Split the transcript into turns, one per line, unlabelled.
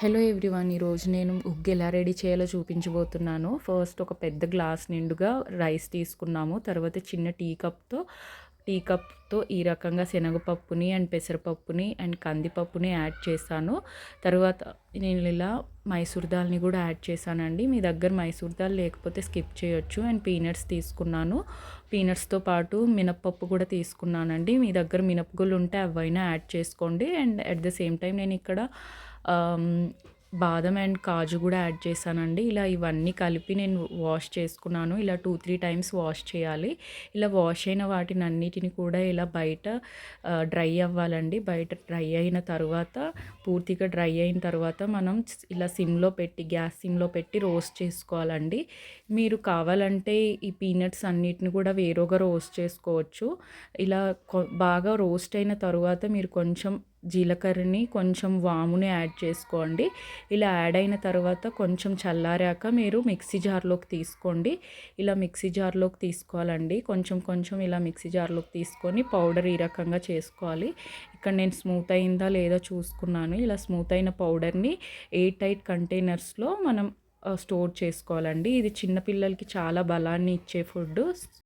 Hello everyone. ఈరోజు నేను ఉగ్గు ఎలా రెడీ చేయాలో చూపించబోతున్నాను. ఫస్ట్ ఒక పెద్ద గ్లాస్ నిండుగా రైస్ తీసుకున్నాము. తర్వాత చిన్న టీ కప్తో ఈ రకంగా శనగపప్పుని అండ్ పెసరపప్పుని అండ్ కందిపప్పుని యాడ్ చేశాను. తర్వాత నేను ఇలా మైసూర్ దాల్ని కూడా యాడ్ చేశానండి. మీ దగ్గర మైసూర్ దాల్ లేకపోతే స్కిప్ చేయొచ్చు. అండ్ పీనట్స్ తీసుకున్నాను. పీనట్స్తో పాటు మినప్పప్పు కూడా తీసుకున్నానండి. మీ దగ్గర మినపగుళ్ళు ఉంటే అవైనా యాడ్ చేసుకోండి. And at the same time నేను ఇక్కడ బాదం అండ్ కాజు కూడా యాడ్ చేశానండి. ఇలా ఇవన్నీ కలిపి నేను వాష్ చేసుకున్నాను. ఇలా 2-3 టైమ్స్ వాష్ చేయాలి. ఇలా వాష్ అయిన వాటిని అన్నిటిని కూడా ఇలా బయట డ్రై అవ్వాలండి. బయట డ్రై అయిన తర్వాత పూర్తిగా డ్రై అయిన తర్వాత మనం ఇలా గ్యాస్ సిమ్లో పెట్టి రోస్ట్ చేసుకోవాలండి. మీరు కావాలంటే ఈ పీనట్స్ అన్నిటిని కూడా వేరుగా రోస్ట్ చేసుకోవచ్చు. ఇలా బాగా రోస్ట్ అయిన తర్వాత మీరు కొంచెం జీలకర్రని కొంచెం వాముని యాడ్ చేసుకోండి. ఇలా యాడ్ అయిన తర్వాత కొంచెం చల్లారాక మీరు మిక్సీ జార్లోకి తీసుకోండి. ఇలా మిక్సీ జార్లోకి తీసుకోవాలండి. కొంచెం కొంచెం ఇలా మిక్సీ జార్లోకి తీసుకొని పౌడర్ ఈ రకంగా చేసుకోవాలి. ఇక్కడ నేను స్మూత్ అయిందా లేదా చూసుకున్నాను. ఇలా స్మూత్ అయిన పౌడర్ని ఎయిర్ టైట్ కంటైనర్స్లో మనం స్టోర్ చేసుకోవాలండి. ఇది చిన్నపిల్లలకి చాలా బలాన్ని ఇచ్చే ఫుడ్.